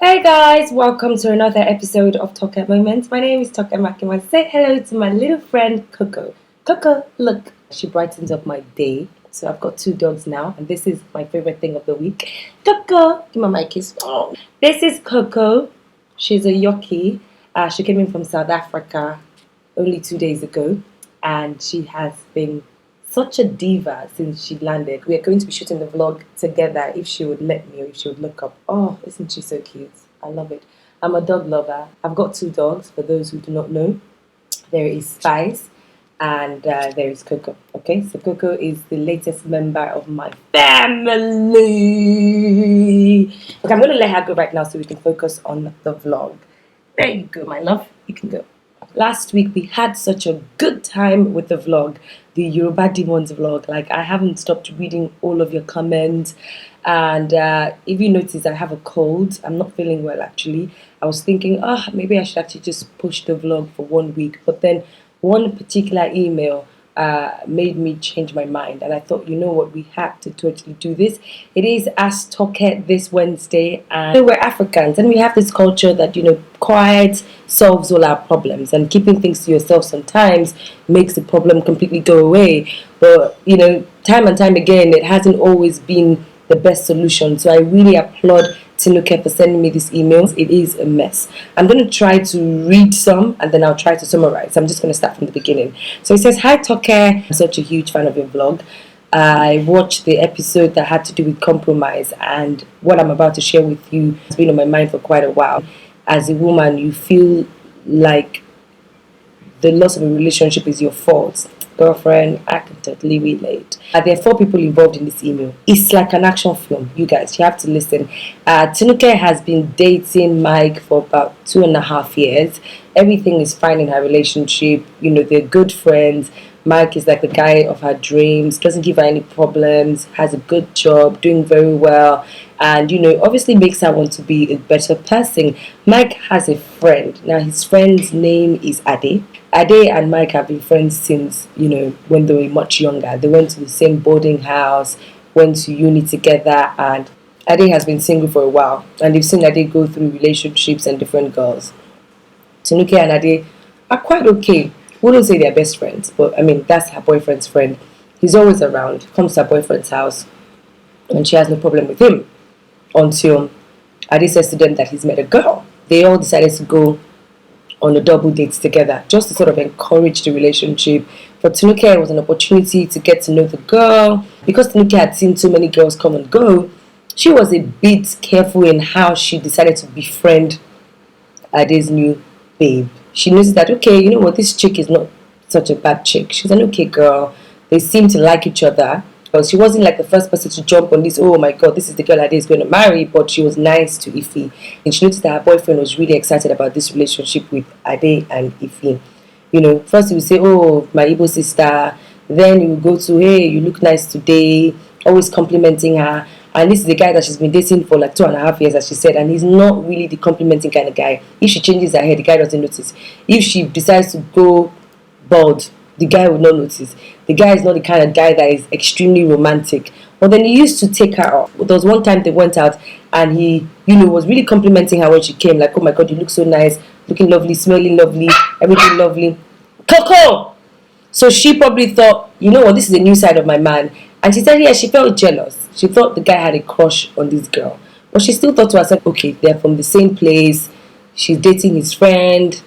Hey guys, welcome to another episode of TokeMoments. My name is Toke Makiman. Say hello to my little friend Coco. Coco, look, she brightens up my day. So I've got two dogs now, and this is my favorite thing of the week. Coco, give me my kiss. Oh. This is Coco. She's a Yorkie. She came in from South Africa only 2 days ago, and she has been such a diva since she landed. We are going to be shooting the vlog together if she would let me or if she would look up. Oh, isn't she so cute? I love it. I'm a dog lover. I've got two dogs, for those who do not know. There is Spice and there is Coco. Okay, so Coco is the latest member of my family. Okay, I'm going to let her go right now so we can focus on the vlog. There you go, my love. You can go. Last week we had such a good time with the vlog, the Yoruba Demons vlog. Like, I haven't stopped reading all of your comments, and if you notice, I have a cold. I'm not feeling well actually. I was thinking, maybe I should actually just push the vlog for 1 week, but then one particular email made me change my mind, and I thought, you know what, we have to totally do this. It is Ask Toke this Wednesday, and we're Africans and we have this culture that, quiet solves all our problems, and keeping things to yourself sometimes makes the problem completely go away. But time and time again, it hasn't always been the best solution. So I really applaud Toke for sending me these emails. It is a mess. I'm going to try to read some and then I'll try to summarize. I'm just going to start from the beginning. So it says, "Hi Toke, I'm such a huge fan of your vlog. I watched the episode that had to do with compromise, and what I'm about to share with you has been on my mind for quite a while. As a woman, you feel like the loss of a relationship is your fault. Girlfriend, I can totally relate. There are 4 people involved in this email. It's like an action film, you guys. You have to listen. Toke has been dating Mike for about 2.5 years. Everything is fine in her relationship. They're good friends. Mike is like the guy of her dreams, doesn't give her any problems, has a good job, doing very well, and obviously makes her want to be a better person. Mike has a friend. Now his friend's name is Ade. Ade and Mike have been friends since when they were much younger. They went to the same boarding house, went to uni together, and Ade has been single for a while, and they've seen Ade go through relationships and different girls. Toke and Ade are quite okay. Wouldn't say they're best friends, but I mean, that's her boyfriend's friend. He's always around, comes to her boyfriend's house, and she has no problem with him until Ade says to them that he's met a girl. They all decided to go on a double date together just to sort of encourage the relationship. For Toke, it was an opportunity to get to know the girl. Because Toke had seen so many girls come and go, she was a bit careful in how she decided to befriend Ade's new babe. She noticed that, okay, you know what, this chick is not such a bad chick. She's an okay girl. They seem to like each other. But she wasn't like the first person to jump on this, oh my god, this is the girl Ade is going to marry, but she was nice to Ife. And she noticed that her boyfriend was really excited about this relationship with Ade and Ife. First he would say, oh, my Igbo sister. Then he would go to, hey, you look nice today. Always complimenting her. And this is the guy that she's been dating for like 2.5 years, as she said, and he's not really the complimenting kind of guy. If she changes her hair, the guy doesn't notice. If she decides to go bald, the guy will not notice. The guy is not the kind of guy that is extremely romantic. But then he used to take her out. There was one time they went out and he, was really complimenting her when she came. Like, oh my god, you look so nice, looking lovely, smelling lovely, everything lovely. Coco! So she probably thought, you know what, this is a new side of my man. And she said, yeah, she felt jealous. She thought the guy had a crush on this girl. But she still thought to herself, okay, they're from the same place. She's dating his friend.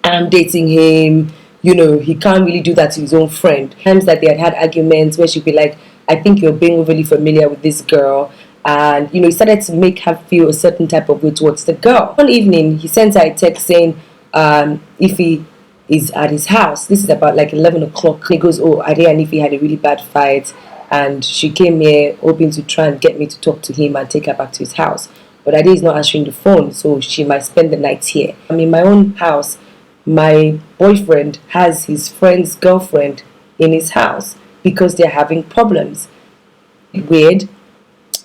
I'm dating him. He can't really do that to his own friend. Times that they had arguments where she'd be like, I think you're being overly familiar with this girl. And, he started to make her feel a certain type of way towards the girl. One evening, he sent her a text saying, if he is at his house. This is about like 11 o'clock. He goes, oh, Ade and Ife had a really bad fight, and she came here hoping to try and get me to talk to him and take her back to his house. But Ade is not answering the phone, so she might spend the night here. I'm in my own house. My boyfriend has his friend's girlfriend in his house because they're having problems. Weird.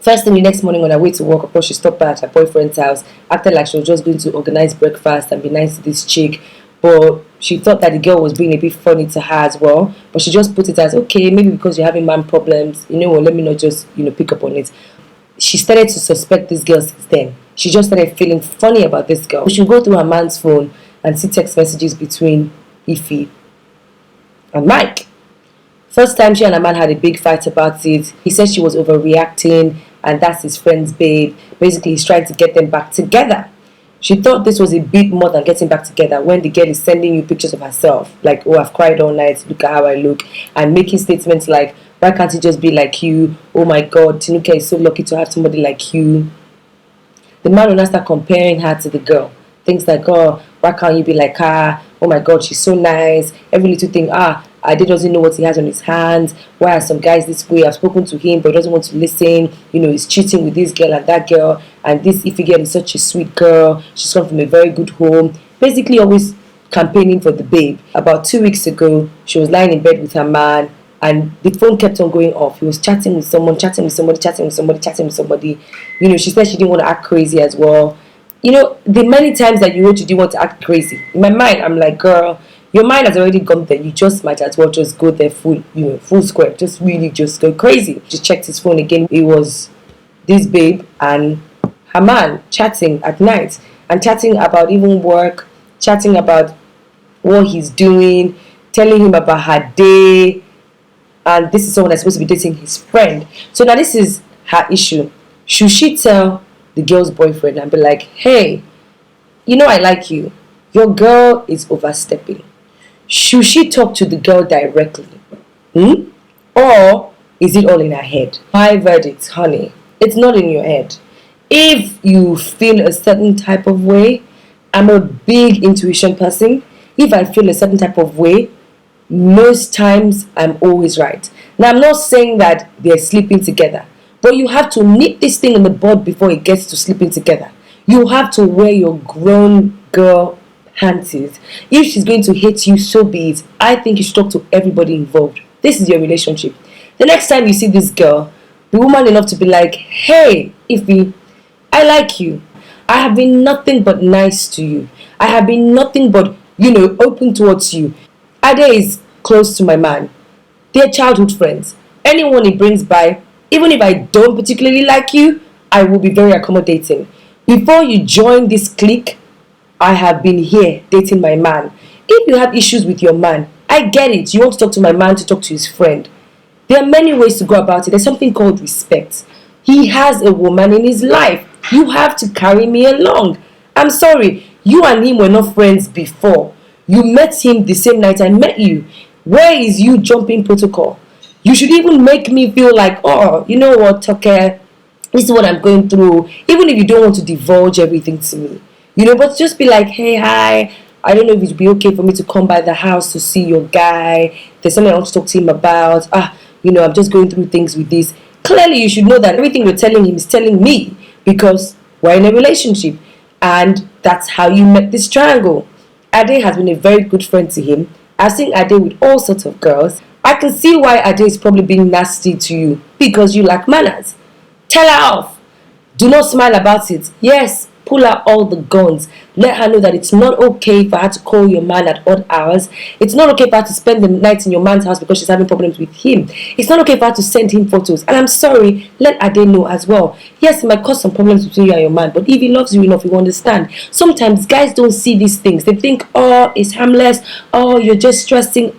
First thing the next morning on her way to work, of course, she stopped by at her boyfriend's house, acted like she was just going to organize breakfast and be nice to this chick. But she thought that the girl was being a bit funny to her as well. But she just put it as, okay, maybe because you're having man problems, let me not just, pick up on it. She started to suspect this girl since then. she just started feeling funny about this girl. She would go through her man's phone and see text messages between Ify and Mike. First time she and her man had a big fight about it. He said she was overreacting and that's his friend's babe. Basically, he's trying to get them back together. She thought this was a bit more than getting back together when the girl is sending you pictures of herself. Like, oh, I've cried all night, look at how I look. And making statements like, why can't it just be like you? Oh my God, Tinuke is so lucky to have somebody like you. The man will now start comparing her to the girl. Things like, oh, why can't you be like her? Oh my God, she's so nice. Every little thing, Ade doesn't know what he has on his hands. Why are some guys this way? I've spoken to him, but he doesn't want to listen. You know, he's cheating with this girl and that girl. And this Ify girl is such a sweet girl. She's come from a very good home. Basically, always campaigning for the babe. About 2 weeks ago, she was lying in bed with her man, and the phone kept on going off. He was chatting with someone, chatting with somebody, chatting with somebody, chatting with somebody. You know, she said she didn't want to act crazy as well. You know, the many times that you wrote you didn't want to act crazy. In my mind, I'm like, girl, your mind has already gone there. You just might as well just go there full square. Just really just go crazy. Just checked his phone again. It was this babe and her man chatting at night and chatting about even work, chatting about what he's doing, telling him about her day. And this is someone that's supposed to be dating his friend. So now this is her issue. Should she tell the girl's boyfriend and be like, hey, you know I like you. Your girl is overstepping. Should she talk to the girl directly? Or is it all in her head? My verdict, honey, it's not in your head. If you feel a certain type of way, I'm a big intuition person. If I feel a certain type of way, most times I'm always right. Now, I'm not saying that they're sleeping together, but you have to nip this thing in the bud before it gets to sleeping together. You have to wear your grown girl panties. If she's going to hate you, so be it. I think you should talk to everybody involved. This is your relationship. The next time you see this girl, be woman enough to be like, hey, Ify, I like you. I have been nothing but nice to you. I have been nothing but, open towards you. Ade is close to my man. They're childhood friends. Anyone he brings by, even if I don't particularly like you, I will be very accommodating. Before you join this clique, I have been here dating my man. If you have issues with your man, I get it. You want to talk to my man to talk to his friend. There are many ways to go about it. There's something called respect. He has a woman in his life. You have to carry me along. I'm sorry, you and him were not friends before. You met him the same night I met you. Where is you jumping protocol? You should even make me feel like, oh, you know what, Toke, this is what I'm going through. Even if you don't want to divulge everything to me. But just be like, hey, hi, I don't know if it'd be okay for me to come by the house to see your guy. There's something I want to talk to him about. I'm just going through things with this. Clearly, you should know that everything you're telling him is telling me because we're in a relationship. And that's how you met this triangle. Ade has been a very good friend to him. I've seen Ade with all sorts of girls. I can see why Ade is probably being nasty to you because you lack manners. Tell her off. Do not smile about it. Yes, pull out all the guns. Let her know that it's not okay for her to call your man at odd hours. It's not okay for her to spend the night in your man's house because she's having problems with him. It's not okay for her to send him photos. And I'm sorry, let Ade know as well. Yes, it might cause some problems between you and your man, but if he loves you enough, he will understand. Sometimes guys don't see these things. They think, oh, it's harmless. Oh, you're just stressing.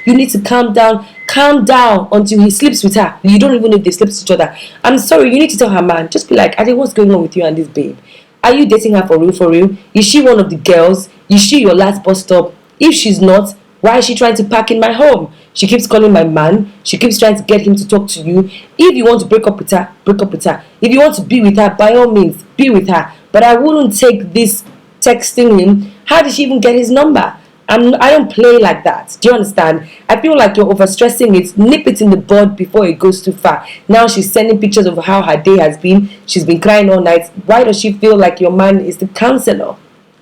You need to calm down. Calm down until he sleeps with her. You don't even know if they sleep with each other. I'm sorry, you need to tell her man. Just be like, Ade, what's going on with you and this babe? Are you dating her for real, for real? Is she one of the girls? Is she your last bus stop? If she's not, why is she trying to park in my home? She keeps calling my man. She keeps trying to get him to talk to you. If you want to break up with her, break up with her. If you want to be with her, by all means, be with her. But I wouldn't take this texting him. How did she even get his number? I don't play like that. Do you understand? I feel like you're overstressing it. Nip it in the bud before it goes too far. Now she's sending pictures of how her day has been. She's been crying all night. Why does she feel like your man is the counselor?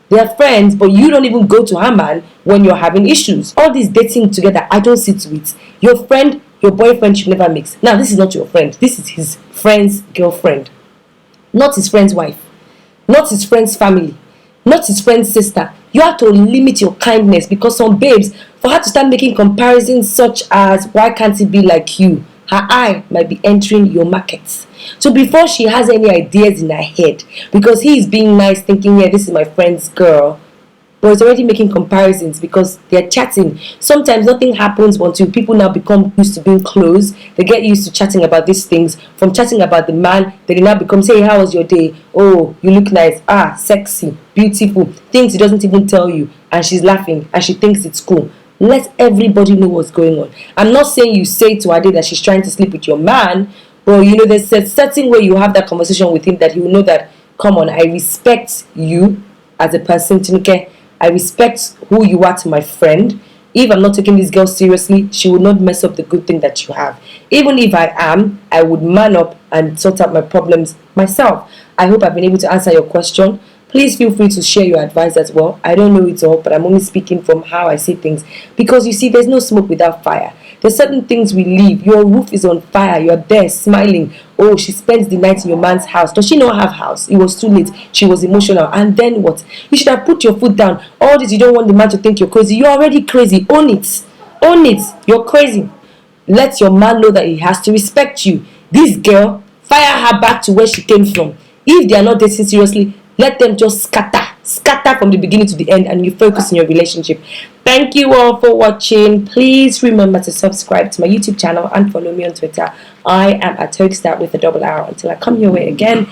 They are friends, but you don't even go to her man when you're having issues. All this dating together, I don't see to it. Your friend, your boyfriend should never mix. Now, this is not your friend. This is his friend's girlfriend. Not his friend's wife. Not his friend's family. Not his friend's sister. You have to limit your kindness because some babes, for her to start making comparisons such as, why can't it be like you? her eye might be entering your market. So before she has any ideas in her head, because he is being nice, thinking, yeah, this is my friend's girl, but it's already making comparisons because they're chatting. Sometimes nothing happens until people now become used to being close. They get used to chatting about these things. From chatting about the man, then it now becomes, hey, how was your day? Oh, you look nice. Ah, sexy, beautiful. Things he doesn't even tell you. And she's laughing and she thinks it's cool. Let everybody know what's going on. I'm not saying you say to Ade that she's trying to sleep with your man, but there's a certain way you have that conversation with him that he will know that, come on, I respect you as a person, Tinuke. I respect who you are to my friend. If I'm not taking this girl seriously, she will not mess up the good thing that you have. Even if I am, I would man up and sort out my problems myself. I hope I've been able to answer your question. Please feel free to share your advice as well. I don't know it all, but I'm only speaking from how I see things. Because you see, there's no smoke without fire. There's certain things we leave. Your roof is on fire. You're there smiling. Oh, she spends the night in your man's house. Does she not have house? It was too late. She was emotional. And then what? You should have put your foot down. All this, you don't want the man to think you're crazy. You're already crazy. Own it. Own it. You're crazy. Let your man know that he has to respect you. This girl, fire her back to where she came from. If they are not dating seriously, let them just scatter from the beginning to the end, and you focus on your relationship. Thank you all for watching. Please remember to subscribe to my YouTube channel and follow me on Twitter. I am at Toke with a double R. Until I come your way again,